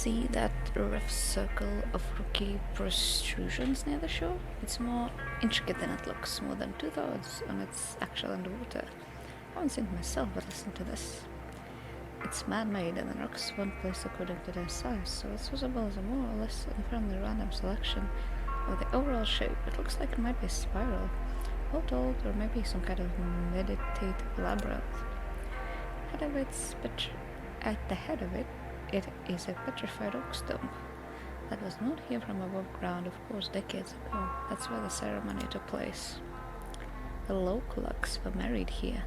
see that rough circle of rocky protrusions near the shore? It's more intricate than it looks, more than 2/3 on its actual underwater. I haven't seen it myself, but listen to this. It's man-made and the rocks weren't placed according to their size, so it's visible as a more or less unfairly random selection of the overall shape. It looks like it might be a spiral, all told, or maybe some kind of meditative labyrinth. At the head of it, it is a petrified oak stone that was known here from above ground, of course, decades ago. That's where the ceremony took place. The Lokelux were married here.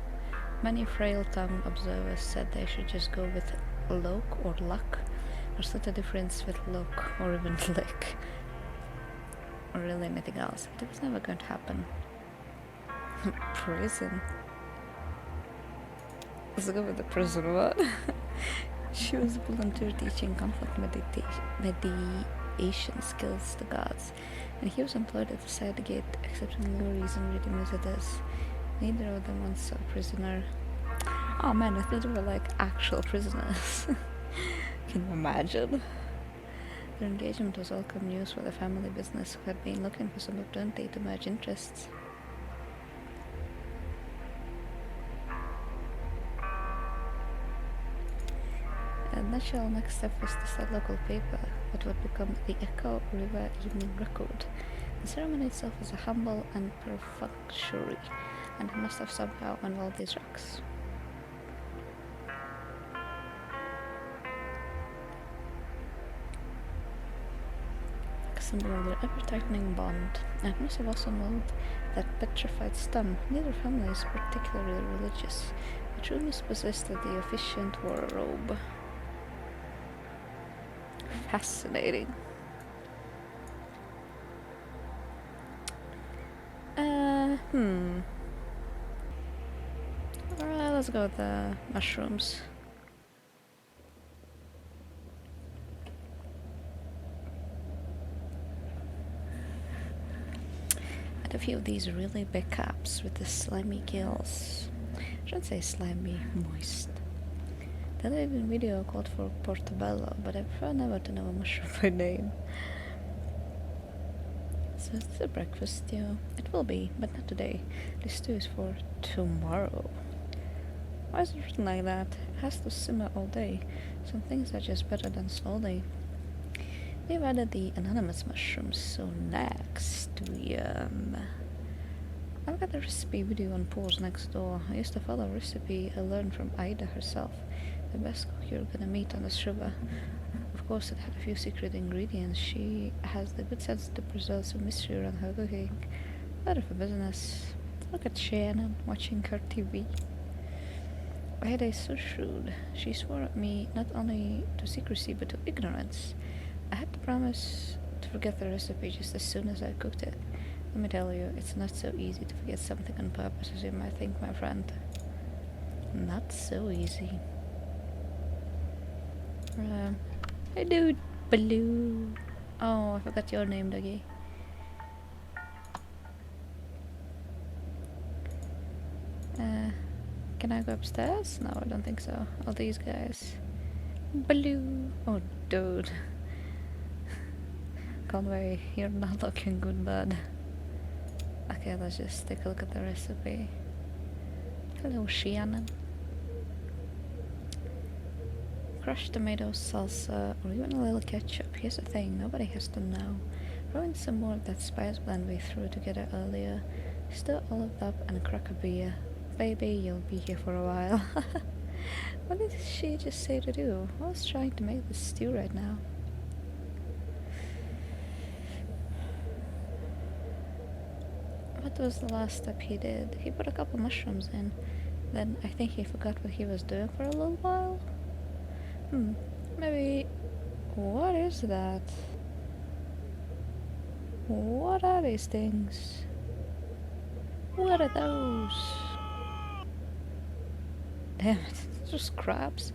Many frail-tongued observers said they should just go with Loke or Luck. There's not a difference with Loke or even Lick. Or really anything else. It was never going to happen. Prison. Let's go with the prison one. She was a volunteer teaching conflict mediation skills to gods, and he was employed at the side gate, accepting lures and reading visitors. Neither of them wants a prisoner. Oh man, I thought they were like actual prisoners. Can you imagine? Their engagement was welcome news for the family business, who had been looking for some opportunity to merge interests. The natural next step was to start local paper, what would become the Echo River Evening Record. The ceremony itself was a humble and perfunctory, and it must have somehow involved these rocks. Symbol of their ever-tightening bond, and it must have also involved that petrified stone. Neither family is particularly religious, but Rumis possessed the officiant war robe. Fascinating. Alright, let's go with the mushrooms. And a few of these really big caps with the slimy gills. I shouldn't say slimy, moist. The other video called for portobello, but I prefer never to know a mushroom by name. So it's a breakfast stew. It will be, but not today. This stew is for tomorrow. Why is it written like that? It has to simmer all day. Some things are just better than slowly. We've added the anonymous mushrooms, so next I've got the recipe video on pause next door. I used to follow a recipe I learned from Ida herself, the best cook you're gonna meet on this river. Of course, it had a few secret ingredients. She has the good sense to preserve some mystery around her cooking. Better for business. Look at Shannon watching her TV. Ida is so shrewd. She swore at me not only to secrecy but to ignorance. I had to promise to forget the recipe just as soon as I cooked it. Let me tell you, it's not so easy to forget something on purpose as you might think, my friend. Not so easy. Hey dude, Baloo. Oh, I forgot your name, Dougie. Can I go upstairs? No, I don't think so. All these guys. Baloo. Oh, dude. Conway, you're not looking good, bud. Okay, let's just take a look at the recipe. Hello, Shannon. Crushed tomatoes, salsa, or even a little ketchup. Here's the thing, nobody has to know. Throw in some more of that spice blend we threw together earlier. Stir all of up and crack a beer. Baby, you'll be here for a while. What did she just say to do? I was trying to make this stew right now. What was the last step he did? He put a couple mushrooms in. Then I think he forgot what he was doing for a little while. Maybe... What is that? What are these things? What are those? Damn it, it's just crabs.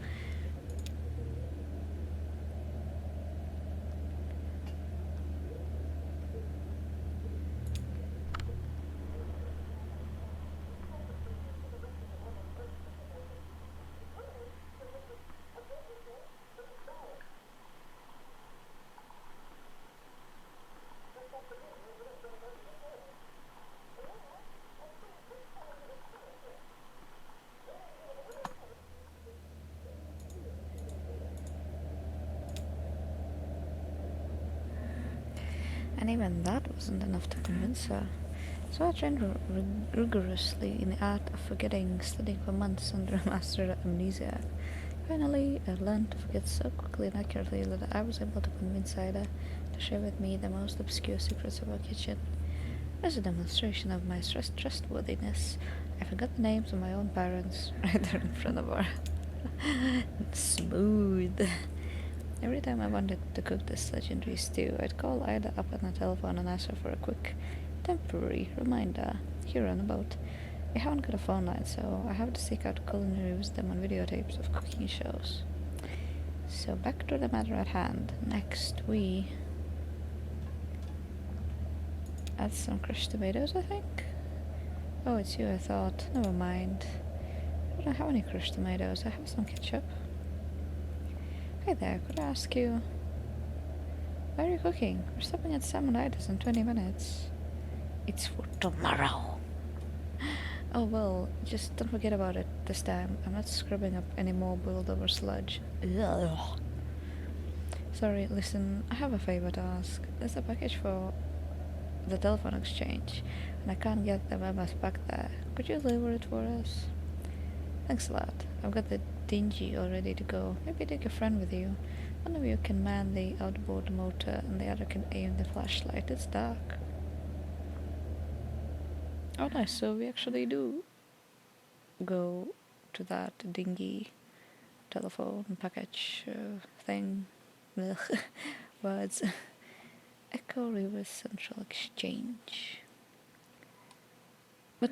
And even that wasn't enough to convince her. So I trained rigorously in the art of forgetting, studying for months under a master amnesia. Finally, I learned to forget so quickly and accurately that I was able to convince Ida to share with me the most obscure secrets of our kitchen. As a demonstration of my trustworthiness, I forgot the names of my own parents right there in front of her. Smooth. Every time I wanted to cook this legendary stew, I'd call Ida up on the telephone and ask her for a quick, temporary reminder. Here on about. We haven't got a phone line, so I have to seek out culinary wisdom on videotapes of cooking shows. So back to the matter at hand. Next, we add some crushed tomatoes, I think? Oh, it's you, I thought. Never mind. I don't have any crushed tomatoes. I have some ketchup. Hey there, could I ask you... Why are you cooking? We're stopping at Salmonitis in 20 minutes. It's for tomorrow. Oh well, just don't forget about it this time. I'm not scrubbing up any more boiled over sludge. Ugh. Sorry, listen, I have a favor to ask. There's a package for the telephone exchange, and I can't get the members back there. Could you deliver it for us? Thanks a lot. I've got the dinghy all ready to go. Maybe take a friend with you. One of you can man the outboard motor, and the other can aim the flashlight. It's dark. Oh nice, so we actually do go to that dinghy telephone package thing. Words. Echo River Central Exchange. But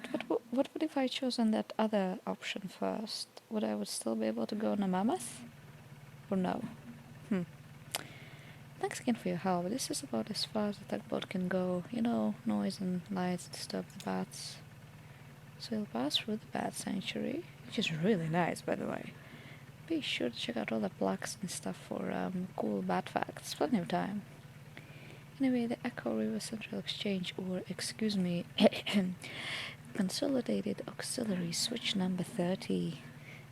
what would if I chosen that other option first? Would I still be able to go on a mammoth? Or no? Thanks again for your help. This is about as far as the tugboat can go. You know, noise and lights disturb the bats. So we'll pass through the bat sanctuary, which is really nice, by the way. Be sure to check out all the plaques and stuff for cool bat facts. Plenty of time. Anyway, the Echo River Central Exchange, or excuse me, Consolidated Auxiliary Switch number 30.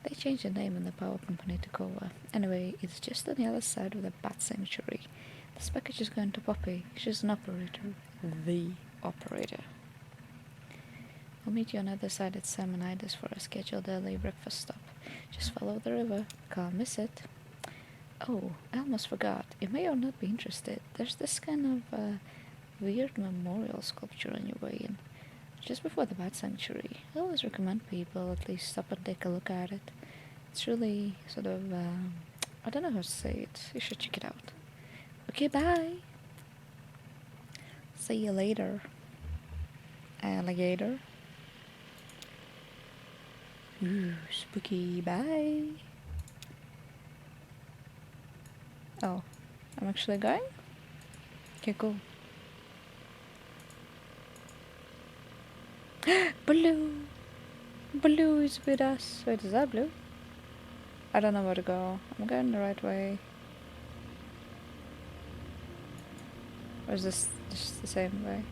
They changed the name in the power company to Kowa. Anyway, it's just on the other side of the Bat Sanctuary. This package is going to Poppy. She's an operator. The operator. I'll meet you on the other side at Salmonitis for a scheduled early breakfast stop. Just follow the river. Can't miss it. Oh, I almost forgot. You may or not be interested. There's this kind of weird memorial sculpture on your way in. Just before the Bat Sanctuary. I always recommend people at least stop and take a look at it. It's really sort of, I don't know how to say it. You should check it out. Okay, bye! See you later. Alligator. Ooh, spooky. Bye! Oh, I'm actually going? Okay, cool. Blue! Blue is with us. Wait, is that Blue? I don't know where to go. I'm going the right way. Or is this just the same way?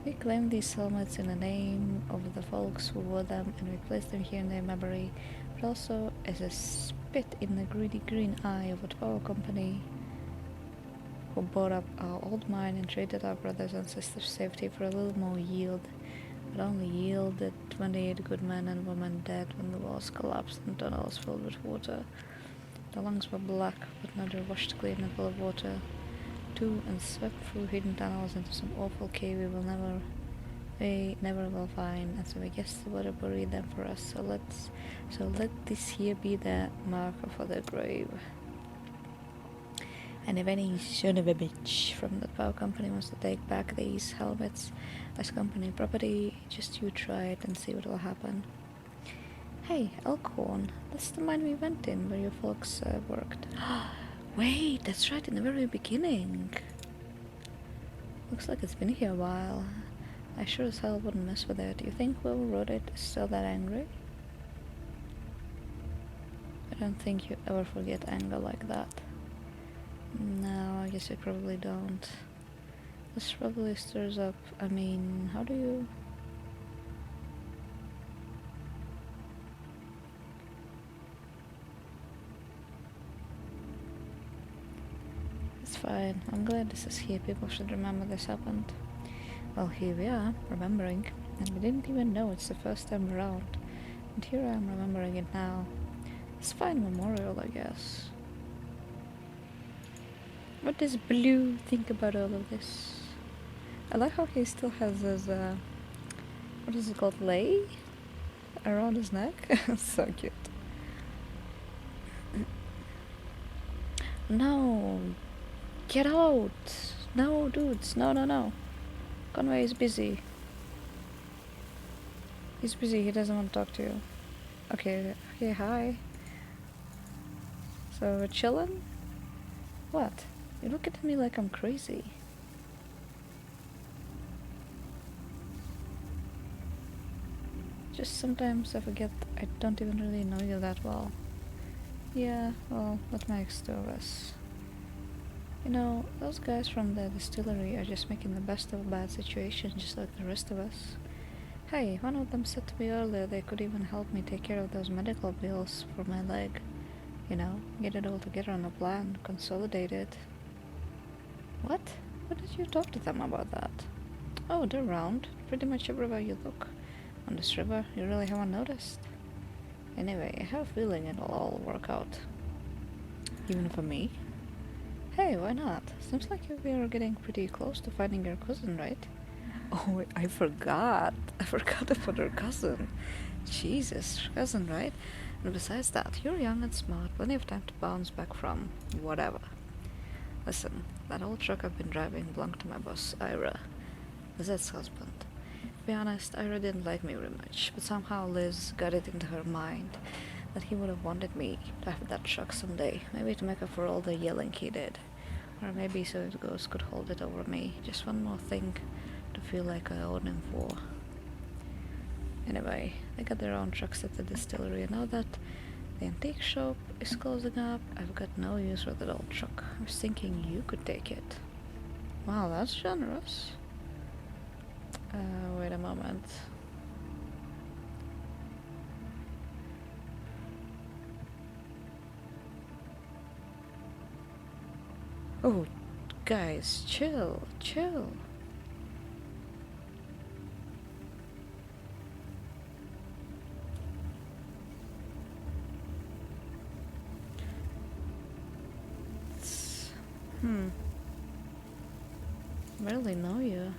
We claim these helmets in the name of the folks who wore them, and we place them here in their memory, but also as a spit in the greedy green eye of a power company who bought up our old mine and traded our brothers and sisters' safety for a little more yield, but only yielded 28 good men and women dead when the walls collapsed and tunnels filled with water. The lungs were black, but neither washed clean and full of water, too, and swept through hidden tunnels into some awful cave we never will find, and so I guess the water buried them for us. So let this here be the marker for their grave. And if any son of a bitch from the power company wants to take back these helmets as company property, just you try it and see what will happen. Hey, Elkhorn, that's the mine we went in where your folks worked. Wait, that's right, in the very beginning. Looks like it's been here a while. I sure as hell wouldn't mess with it. You think whoever wrote it is still that angry? I don't think you ever forget anger like that. No, I guess I probably don't. This probably stirs up... I mean, how do you... fine. I'm glad this is here. People should remember this happened. Well, here we are, remembering. And we didn't even know it's the first time around. And here I am remembering it now. It's a fine memorial, I guess. What does Blue think about all of this? I like how he still has his, what is it called, lei? Around his neck? So cute. No! Get out! No, dudes, no. Conway is busy. He's busy, he doesn't want to talk to you. Okay, hi. So, we're chillin'? What? You look at me like I'm crazy. Just sometimes I forget I don't even really know you that well. Yeah, well, what makes two of us? You know, those guys from the distillery are just making the best of a bad situation, just like the rest of us. Hey, one of them said to me earlier they could even help me take care of those medical bills for my leg. You know, get it all together on a plan, consolidate it. What? What did you talk to them about that? Oh, they're around, pretty much everywhere you look. On this river, you really haven't noticed. Anyway, I have a feeling it'll all work out. Even for me? Hey, why not? Seems like we are getting pretty close to finding your cousin, right? Oh, wait, I forgot. I forgot about her cousin. Jesus, her cousin, right? And besides that, you're young and smart, plenty of time to bounce back from whatever. Listen, that old truck I've been driving belonged to my boss, Ira, Lizette's husband. To be honest, Ira didn't like me very much, but somehow Liz got it into her mind that he would have wanted me to have that truck someday, maybe to make up for all the yelling he did. Or maybe so his ghost could hold it over me, just one more thing to feel like I owed him for. Anyway, they got their own trucks at the distillery, and now that the antique shop is closing up, I've got no use for that old truck. I was thinking you could take it. Wow, that's generous. Wait a moment. Oh, guys, chill. It's, barely know you.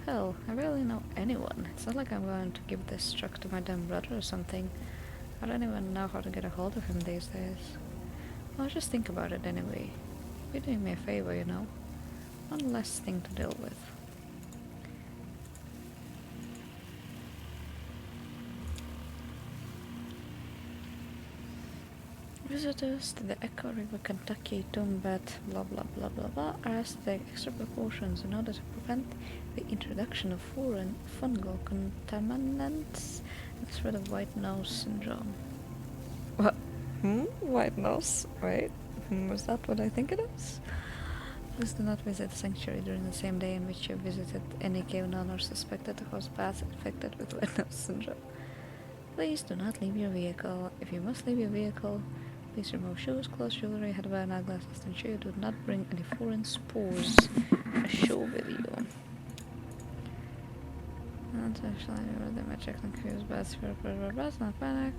Hell, I barely know anyone. It's not like I'm going to give this truck to my dumb brother or something. I don't even know how to get a hold of him these days. I'll just think about it anyway. You're doing me a favor, you know. One less thing to deal with. Visitors to the Echo River, Kentucky tomb bed, blah blah blah blah blah, are asked to take extra precautions in order to prevent the introduction of foreign fungal contaminants and the spread of white nose syndrome. What? White nose? Wait, is that what I think it is? Please do not visit the sanctuary during the same day in which you visited any cave known or suspected to cause bats infected with white nose syndrome. Please do not leave your vehicle. If you must leave your vehicle, please remove shoes, clothes, jewelry, headwear, and eyeglasses to ensure you do not bring any foreign spores ashore with you. Not actually, they might check and confuse bats, bats, not panic.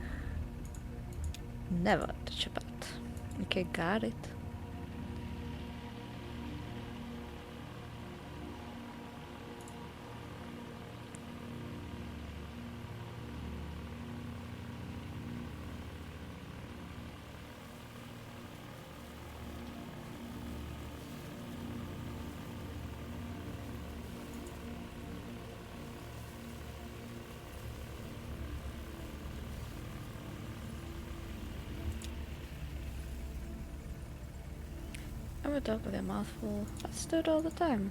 Never touch a bat. Okay, got it. I would talk with a mouthful. Let's do it all the time.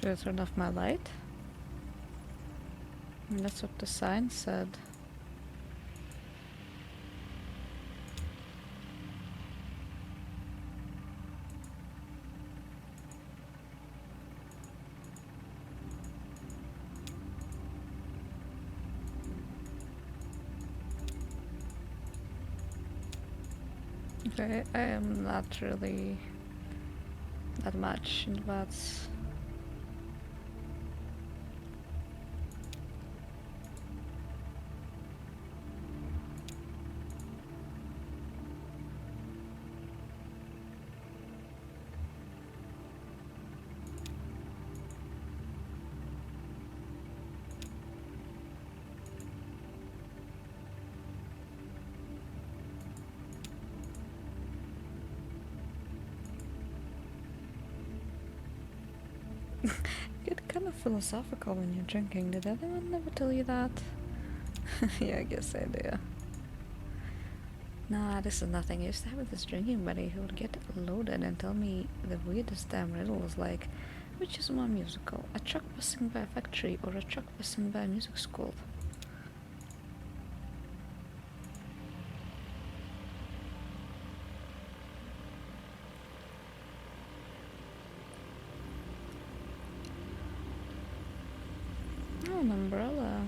Should I turn off my light? That's what the sign said. Okay, I am not really that much in bats. You get kind of philosophical when you're drinking. Did anyone ever tell you that? Yeah, I guess I do. Nah, this is nothing. I used to have this drinking buddy who would get loaded and tell me the weirdest damn riddles like, which is more musical, a truck passing by a factory or a truck passing by a music school? Oh, an umbrella.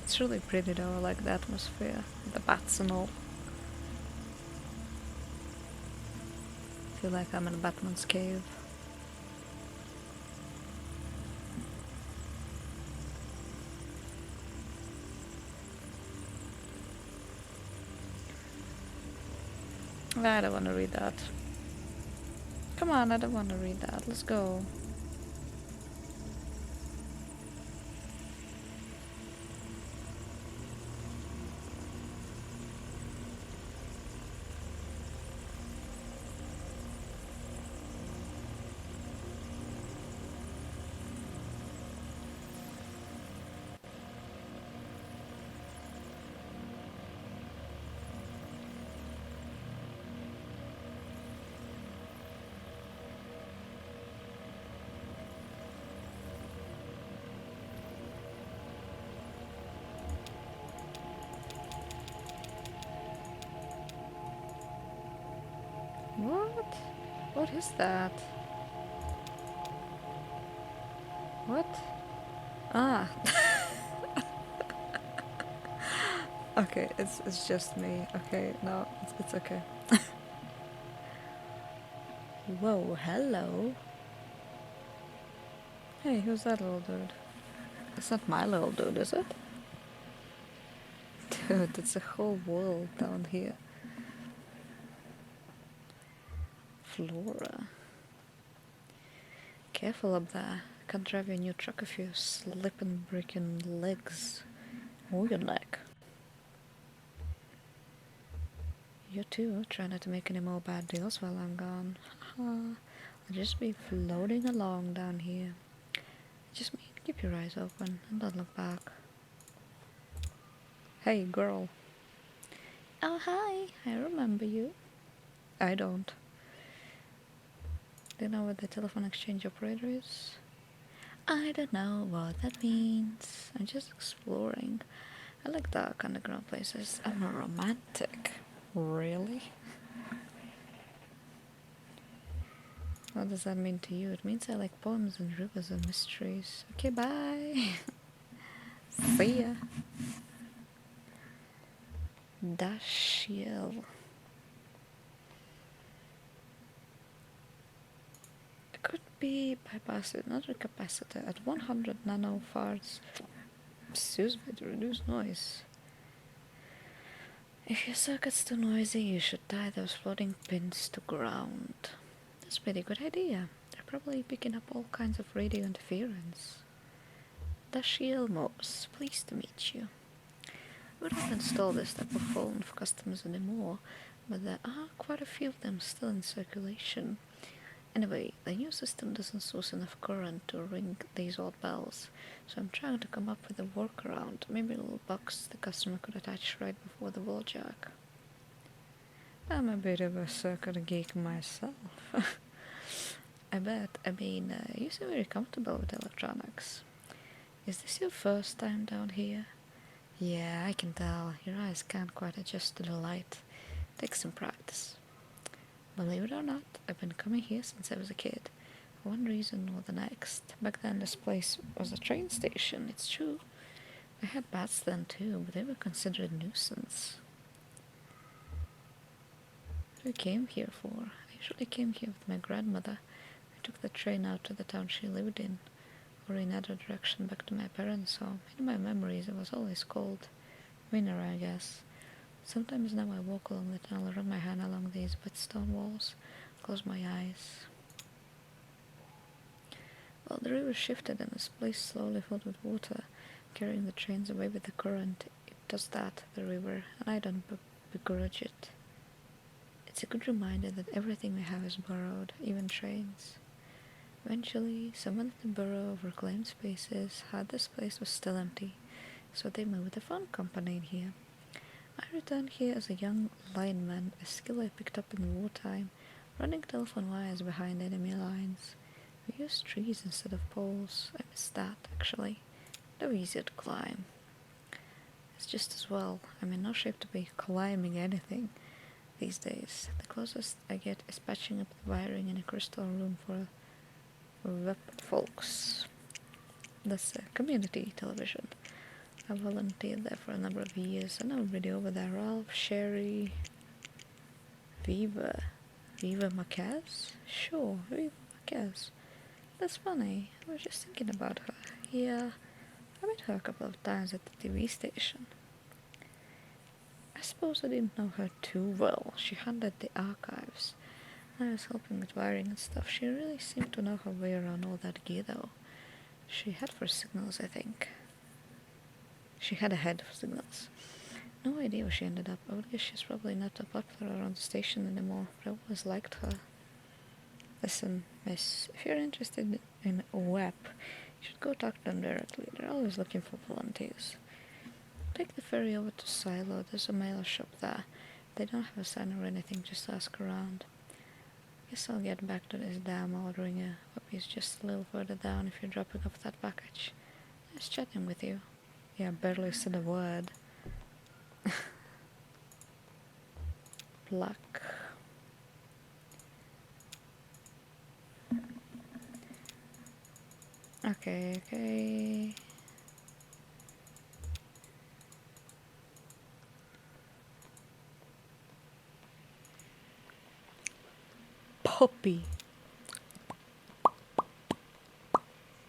It's really pretty though, I like the atmosphere, the bats and all. Feel like I'm in Batman's cave. I don't want to read that. Come on, I don't want to read that. Let's go. What? What is that? What? Ah. Okay, it's just me. Okay, no, it's okay. Whoa, hello. Hey, who's that little dude? It's not my little dude, is it? Dude, it's a whole world down here. Flora. Careful up there. Can't drive your new truck if you slip and break your legs. Or your neck. You too. Try not to make any more bad deals while I'm gone. I'll just be floating along down here. Just keep your eyes open and don't look back. Hey, girl. Oh, hi. I remember you. I don't. Do you know what the telephone exchange operator is? I don't know what that means. I'm just exploring. I like dark underground places. I'm a romantic. Really? What does that mean to you? It means I like poems and rivers and mysteries. Okay, bye. See ya. Dashiel. It could be bypassed another capacitor at 100 nanofards. Excuse me, to reduce noise. If your circuit's too noisy, you should tie those floating pins to ground. That's a pretty good idea. They're probably picking up all kinds of radio interference. Dashiel Morse, pleased to meet you. We don't install this type of phone for customers anymore, but there are quite a few of them still in circulation. Anyway, the new system doesn't source enough current to ring these odd bells, so I'm trying to come up with a workaround, maybe a little box the customer could attach right before the wall jack. I'm a bit of a circuit geek myself. I bet. I mean, you seem very comfortable with electronics. Is this your first time down here? Yeah, I can tell. Your eyes can't quite adjust to the light. Takes some practice. Believe it or not, I've been coming here since I was a kid. For one reason or the next. Back then this place was a train station, it's true. I had bats then too, but they were considered a nuisance. What I came here for? I usually came here with my grandmother. I took the train out to the town she lived in, or in other direction back to my parents' home. In my memories it was always cold. Winter, I guess. Sometimes now I walk along the tunnel, run my hand along these wet stone walls, close my eyes. Well, the river shifted and this place slowly filled with water, carrying the trains away with the current. It does that, the river, and I don't begrudge it. It's a good reminder that everything we have is borrowed, even trains. Eventually, someone at the Borough of Reclaimed Spaces heard this place was still empty, so they moved the phone company in here. I returned here as a young lineman, a skill I picked up in wartime, running telephone wires behind enemy lines. We used trees instead of poles. I miss that, actually. They were easier to climb. It's just as well. I'm in no shape to be climbing anything these days. The closest I get is patching up the wiring in a crystal room for weapon folks. That's community television. I volunteered there for a number of years. I know everybody over there. Ralph, Sherry, Viva. Viva Marquez? Sure, Viva Marquez. That's funny. I was just thinking about her. Yeah, I met her a couple of times at the TV station. I suppose I didn't know her too well. She handled the archives. I was helping with wiring and stuff. She really seemed to know her way around all that gear, though. She had for signals, I think. She had a head for signals. No idea where she ended up. I would guess she's probably not too popular around the station anymore, but I always liked her. Listen, miss, if you're interested in WEP, you should go talk to them directly. They're always looking for volunteers. Take the ferry over to Silo. There's a mail shop there. They don't have a sign or anything, just ask around. Guess I'll get back to this damn ordering a puppies just a little further down if you're dropping off that package. Nice chatting with you. Yeah, barely said a word. Pluck. Okay.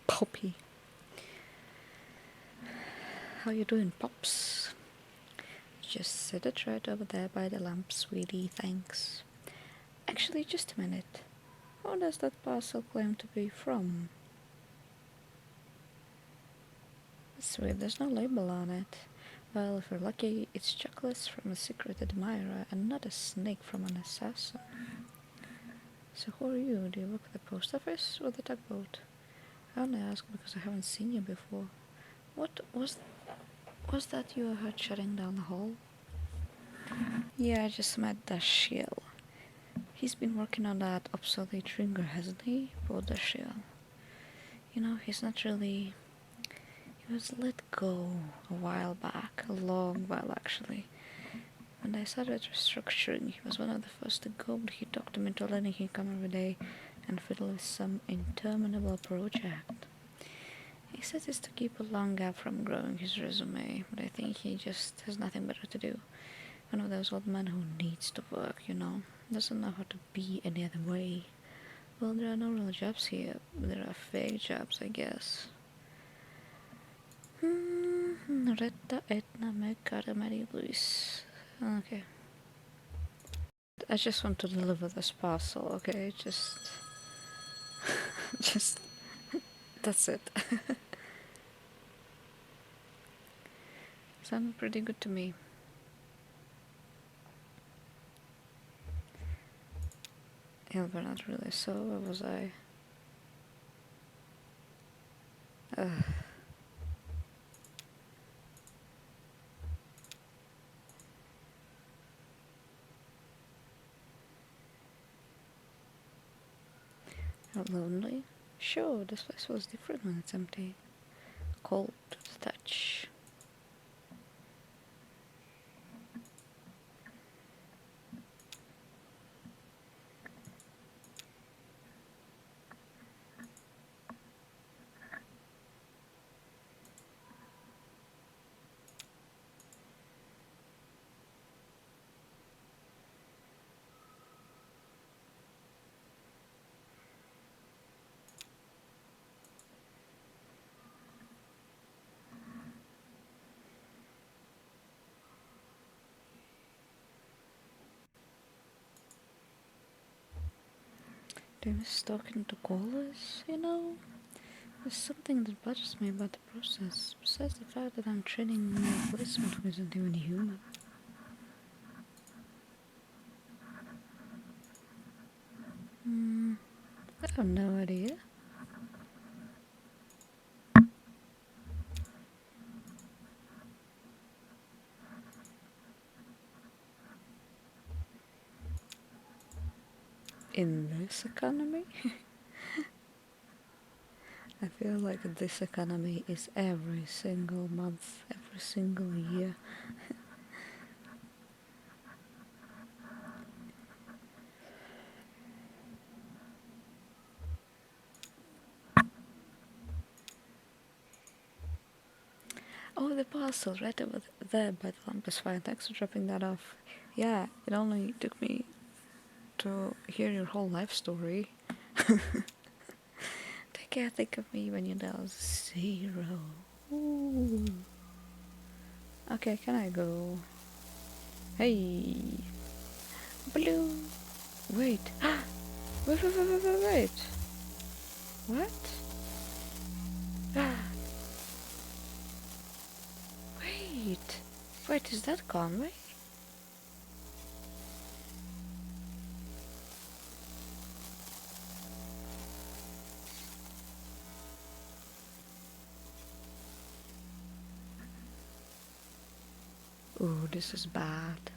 Puppy. How you doing, Pops? Just sit it right over there by the lamp, sweetie, thanks. Actually, just a minute. Who does that parcel claim to be from? That's weird, there's no label on it. Well, if we're lucky, it's chocolates from a secret admirer and not a snake from an assassin. So who are you? Do you work at the post office or the tugboat? I only ask because I haven't seen you before. What was that you heard shutting down the hall? Yeah, I just met Dashiell. He's been working on that obsolete ringer, hasn't he? Poor Dashiell. You know, he's not really... He was let go a while back, a long while actually. When I started restructuring, he was one of the first to go, but he talked me into letting him come every day and fiddle with some interminable project. He says it's to keep a long gap from growing his resume, but I think he just has nothing better to do. One of those old men who needs to work, you know, doesn't know how to be any other way. Well, there are no real jobs here, but there are fake jobs, I guess. Retta Etna Mekara Mary Louise. Okay. I just want to deliver this parcel, okay? Just... That's it. Sounded pretty good to me. Yeah, but not really. So where was I? Ugh. Not lonely? Sure, this place was different when it's empty. Cold to the touch. Do you miss talking to callers? You know, there's something that bothers me about the process, besides the fact that I'm treating my replacement who isn't even human. Hmm, I have no idea. In this economy? I feel like this economy is every single month, every single year. Oh, the parcel right over there by the lamp is fine. Thanks for dropping that off. Yeah, it only took me to hear your whole life story. Take care, think of me when you dial 0. Ooh. Okay, can I go? Hey, blue. Wait. Wait. What? Wait. Wait, is that Conway? Ooh, this is bad.